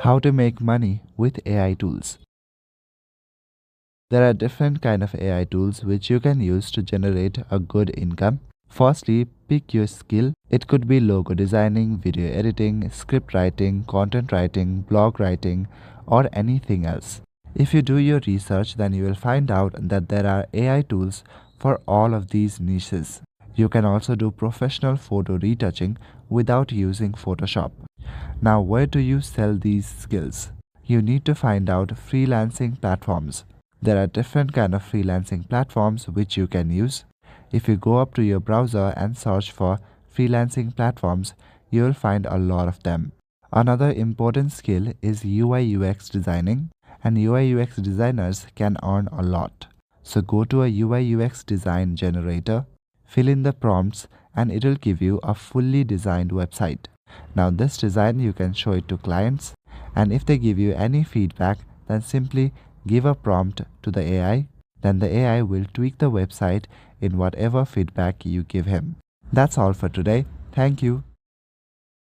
How to make money with AI tools. There are different kind of AI tools which you can use to generate a good income. Firstly, pick your skill. It could be logo designing, video editing, script writing, content writing, blog writing, or anything else. If you do your research, then you will find out that there are AI tools for all of these niches. You can also do professional photo retouching without using Photoshop. Now, where do you sell these skills? You need to find out freelancing platforms. There are different kind of freelancing platforms which you can use. If you go up to your browser and search for freelancing platforms, you will find a lot of them. Another important skill is UI UX designing, and UI UX designers can earn a lot. So go to a UI UX design generator, fill in the prompts, and it will give you a fully designed website. Now this design you can show it to clients, and if they give you any feedback, then simply give a prompt to the AI, then the AI will tweak the website in whatever feedback you give him. That's all for today. Thank you.